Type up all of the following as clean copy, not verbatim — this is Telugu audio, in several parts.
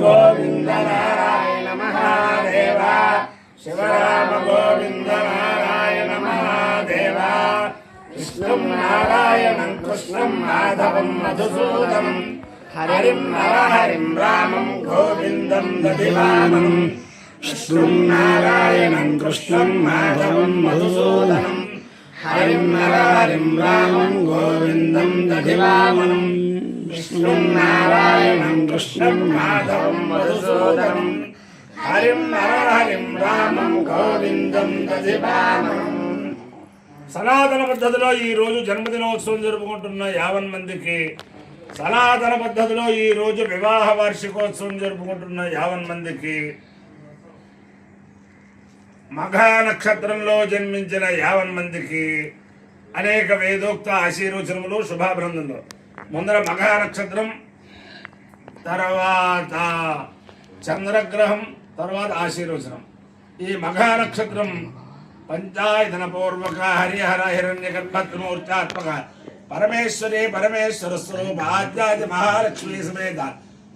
गोविन्द नारायण महादेव शिव राम गोविन्द नारायण महादेव विष्णुं नारायणं कृष्णं माधवं मधुसूदनं हरिं नरहरिं रामं गोविन्दं दधिवामनं विष्णुं नारायणं कृष्णं माधवं मधुसूदनं हरिं नरहरिं रामं गोविन्दं दधिवामनं विष्णुं नारायणं कृष्णं माधवं मधुसूदनं हरिं नरहरिं रामं गोविन्दं दधिवामनं। సనాతన పద్ధతిలో ఈరోజు జన్మదినోత్సవం జరుపుకుంటున్న 50 మందికి, సనాతన పద్ధతిలో ఈరోజు వివాహ వార్షికోత్సవం జరుపుకుంటున్న 50 మందికి, మఘ నక్షత్రంలో జన్మించిన 50 మందికి అనేక వేదోక్త ఆశీర్వచనములు శుభాభినందనలు. ముందర మఘ నక్షత్రం, తర్వాత చంద్రగ్రహం, తర్వాత ఆశీర్వచనం. ఈ మఘ నక్షత్రం పంచాయతన పూర్వక హరిహర హిరణ్యగర్భత్మూర్చాత్మక పరమేశ్వరి పరమేశ్వర స్వరూప ఆద్యాది మహాలక్ష్మీ సమేత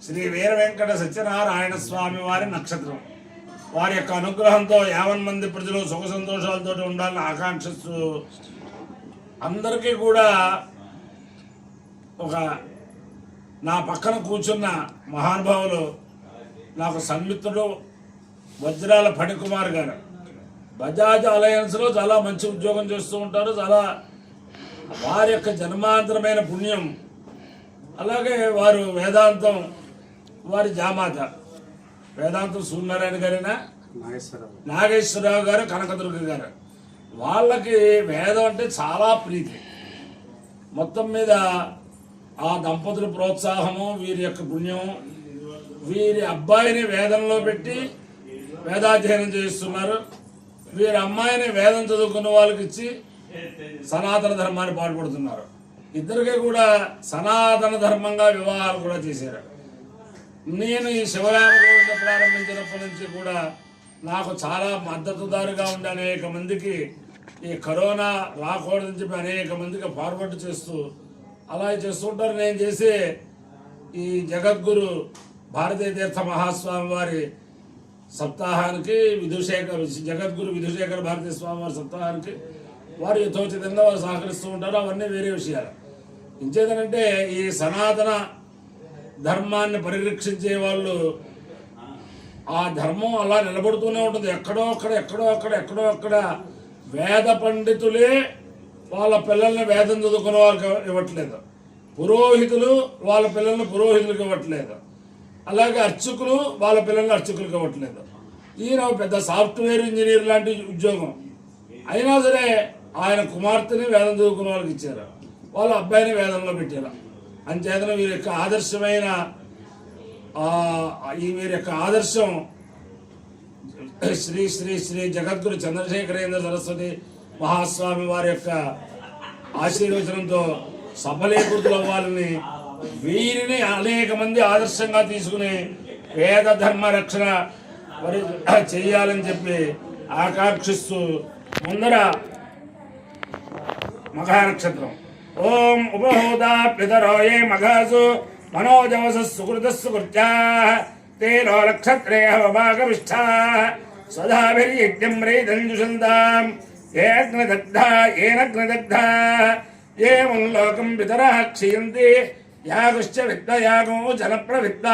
శ్రీ వీర వెంకట సత్యనారాయణ స్వామి వారి నక్షత్రం. వారి యొక్క అనుగ్రహంతో 50 మంది ప్రజలు సుఖ సంతోషాలతో ఉండాలని ఆకాంక్షిస్తూ అందరికీ కూడా ఒక నా పక్కన కూర్చున్న మహానుభావులు నాకు సన్మిత్రుడు వజ్రాల ఫణికుమార్ గారు. బజాజ్ అలయన్స్లో చాలా మంచి ఉద్యోగం చేస్తూ ఉంటారు. చాలా వారి యొక్క జన్మాంతరమైన పుణ్యం, అలాగే వారు వేదాంతం, వారి జామాత వేదాంతం సూర్యనారాయణ గారైనా నాగేశ్వరరావు గారు, కనకదుర్గ గారు, వాళ్ళకి వేదం అంటే చాలా ప్రీతి. మొత్తం మీద ఆ దంపతుల ప్రోత్సాహము, వీరి యొక్క పుణ్యం, వీరి అబ్బాయిని వేదంలో పెట్టి వేదాధ్యయనం చేస్తున్నారు. వీరి అమ్మాయిని వేదం చదువుకున్న వాళ్ళకి ఇచ్చి సనాతన ధర్మాన్ని పాటుపడుతున్నారు. ఇద్దరికీ కూడా సనాతన ధర్మంగా వివాహాలు కూడా చేశారు. నేను ఈ శివరామ గోవింద ప్రారంభించినప్పటి నుంచి కూడా నాకు చాలా మద్దతుదారుగా ఉండే అనేక మందికి ఈ కరోనా రాకూడదని చెప్పి అనేక మందికి ఫార్వర్డ్ చేస్తూ అలా చేస్తుంటారు. నేను చేసే ఈ జగద్గురు భారతీయ తీర్థ మహాస్వామి వారి సప్తాహానికి, జగద్గురు విధుశేఖర భారతీయ స్వామి వారి సప్తాహానికి వారు యథోచితంగా వారు సహకరిస్తూ ఉంటారు. అవన్నీ వేరే విషయాలు. ఇంచేదనంటే ఈ సనాతన ధర్మాన్ని పరిరక్షించే వాళ్ళు, ఆ ధర్మం అలా నిలబడుతూనే ఉంటుంది. ఎక్కడో అక్కడ వేద పండితులే వాళ్ళ పిల్లల్ని వేదం చదువుకునే వాళ్ళకి ఇవ్వట్లేదు. పురోహితులు వాళ్ళ పిల్లల్ని పురోహితులకు ఇవ్వట్లేదు. అలాగే అర్చకులు వాళ్ళ పిల్లల్ని అర్చకులకు ఇవ్వట్లేదు. ఈయన పెద్ద సాఫ్ట్వేర్ ఇంజనీర్ లాంటి ఉద్యోగం అయినా సరే ఆయన కుమార్తెని వేదం చదువుకునే వాళ్ళకి ఇచ్చారు, వాళ్ళ అబ్బాయిని వేదంలో పెట్టారు. అంచేతన వీరి యొక్క ఆదర్శమైన వీరి యొక్క ఆదర్శం శ్రీ శ్రీ శ్రీ జగద్గురు చంద్రశేఖరేంద్ర సరస్వతి మహాస్వామి వారి యొక్క ఆశీర్వచనంతో సఫలీకృతులవ్వాలని, వీరిని అనేక మంది ఆదర్శంగా తీసుకుని వేద ధర్మ రక్షణ చెయ్యాలని చెప్పి ఆకాంక్షిస్తూ ముందర మఘ నక్షత్రం. ఓం ఉపహోదా పితరోయే మఘాసు మనోజవస సుకృతస్సు కృత్యా తేనో నక్షత్రే హవభాగవిష్ఠా స్వధాభిర్యజ్ఞం రైదంజుషందాం ఏనగ్నదగ్ధా ఏం లోకం పితరః క్షీయంతి యాగుశ్చ విద్మయాగో జనప్రవిద్మ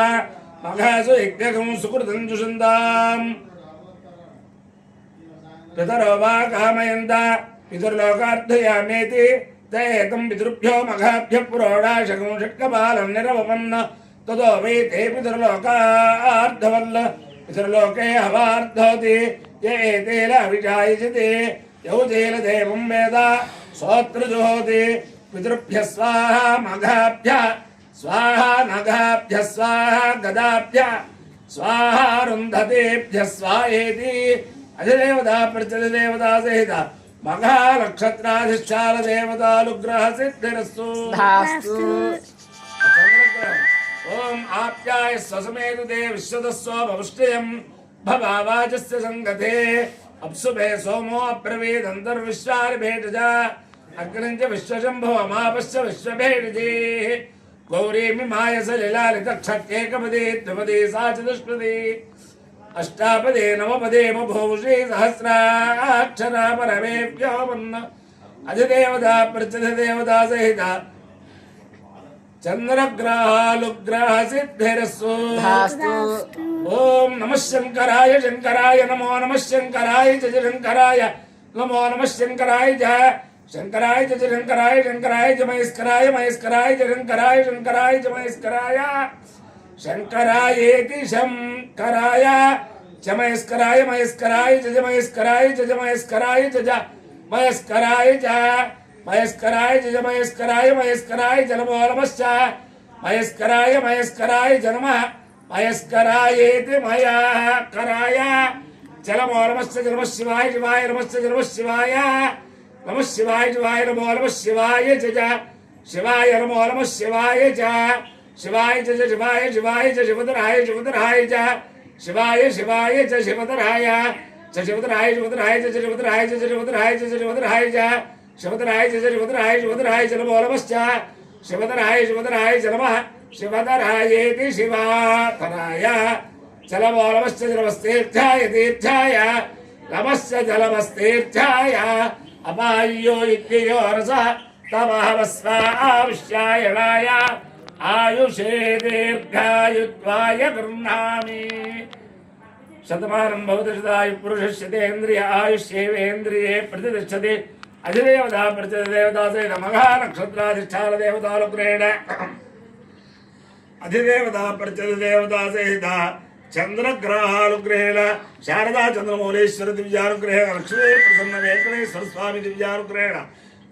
మఘాసు యజ్ఞకం సుకృతంజుషందాం పితరో వా కామయంత పితృలోకార్థయామేతి తేకం పితృభ్యో మఘాభ్య పురోడాశకం షట్కపాలం నిరవపన్న తదో వై తే పితృలోకార్థవల్ల పితృలోకే హవార్థోతి ఏతేల అవిచాయజతే యౌతేల దేవం వేద సోత్రజోతి పితృభ్య స్వాహ మఘాభ్య స్వాహ నఘాభ్య స్వాహ గదాభ్య స్వాహ రుంధతేభ్య స్వాహేతి అధిదేవతా ప్రత్యధిదేవతా సహిత మఘా నక్షత్రాధిష్టాన దేవతానుగ్రహ సిద్ధిరస్తు. ఓం ఆప్యాయ స్వసమేతుతే విశ్వదస్వ భవిష్యయం భవావాచస్య సంగతే అప్సుభే సోమో అబ్రవీదంతర్విశ్వారి భేటజ అగ్నించ విశ్వశంభో అమాపశ్య విశ్వభేడిజే गौरीमि माय सलिलालितक्षत्येकपदे द्विपदे सा चतुष्पदे अष्टापदे नवपदे बभूषे सहस्राक्षरा परमेभ्यो वन्न अधिदेवता प्रत्यधिदेवता सहिता चंद्रग्रहालुग्रह सिद्धिरस्तु। ओम नमः शंकराय शंकराय नमो नमः शंकराय जय शंकराय नमो नमः शंकराय जय शंकराय जय शंकराय शंकराय जय महेश्वराय महेश्वराय जय शंकराय शंकराय जय महेश्वराय शंकरायेति शंकराय जय महेश्वराय महेश्वराय जय महेश्वराय जय महेश्वराय जय महेश्वराय जय महेश्वराय जय महेश्वराय महेश्वराय जनमो नमश्च महेश्वराय महेश्वराय जनम महेश्वरायेति मया कराय जनमो नमश्च जनमः शिवाय शिवाय नमश्च जनमः शिवाय नमः शिवाय शिवाय नमो नमः शिवाय जय शिवाय नमो नमः शिवाय जय शिवाय जय शिवाय शिवाय जय शिवधराय शिवधराय जय शिवाय शिवाय जय शिवधराय जय शिवधराय शिवधराय जय शिवधराय जय शिवधराय जय शिवधराय जय शिवधराय जय शिवधराय शिवधराय जनमो नमश्च शिवधराय शिवधराय जनमः शिवधरायेति शिवाधराय जलमो नमश्च जलमस्तीर्थाय तीर्थाय नमश्च जलमस्तीर्थाय अपायो इत्ययो रसः तमहवस्वाविश्यायणाय आयुषे दीर्घायुत्वाय गृह्णामि शतमानं भवति शतायुः पुरुषस्यतेन्द्रिय आयुष्येवेन्द्रिये प्रतिष्ठते अधिदेवता प्रतिदेवता सहित महानक्षत्राधिष्ठान देवतानुग्रहेण अधिदेवता प्रतिदेवता सहित चंद्रग्रहानुग्रहेण शारदा चंद्रमौलेश्वर दिव्यानुग्रहेण लक्ष्मी प्रसन्न वेंकटेश्वर स्वामी दिव्यानुग्रहेण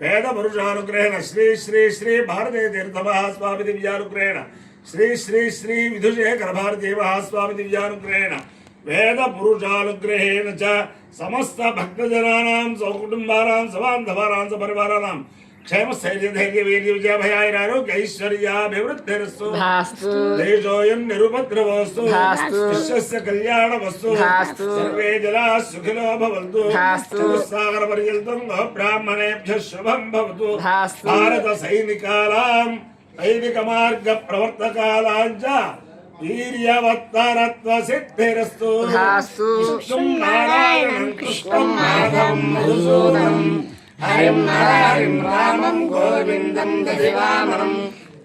वेद पुरुषानुग्रहेण श्री श्री श्री भारती तीर्थ महास्वामी दिव्यानुग्रहेण श्री श्री श्री विधुशेखर भारती महास्वामी दिव्यानुग्रहेण वेद पुरुषानुग्रहेण च समस्त भक्तजनानां सकुटुंबानां सबान्धवानां सपरिवाराणां क्षेम स्थैर्य धैर्य वीर्य विजय भयारोग्य ऐश्वर्याभिवृद्धिरस्तु देशोऽयं निरुपद्रवस्तु विश्वस्य कल्याणमस्तु सर्वे जनाः सुखिनो भवन्तु चतुस्सागरपर्यन्तं ब्राह्मणेभ्यः शुभं भवतु भारत सैनिकानां वैदिकमार्ग प्रवर्तकानां च वीर्यवत्तरत्व सिद्धिरस्तु विष्णुं नारायणं कृष्णं माधवं मधुसूदनं हरिं नारायणं रामं गोविन्दं दधिवामनं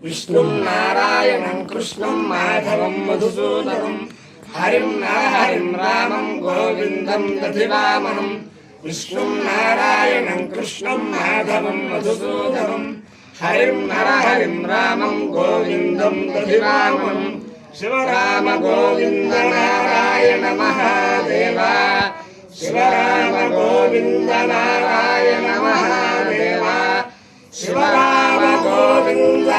विष्णुं नारायणं कृष्णं माधवं मधुसूदनं हरिं रामं गोविन्दं दधिवामनं विष्णुं नारायणं कृष्णं माधवं मधुसूदनं हरिं रामं गोविन्दं दधिवामनं शिवराम गोविंद नारायण महादेव शिवराम गोविंद नारायण महादेव शिवराम गोविंद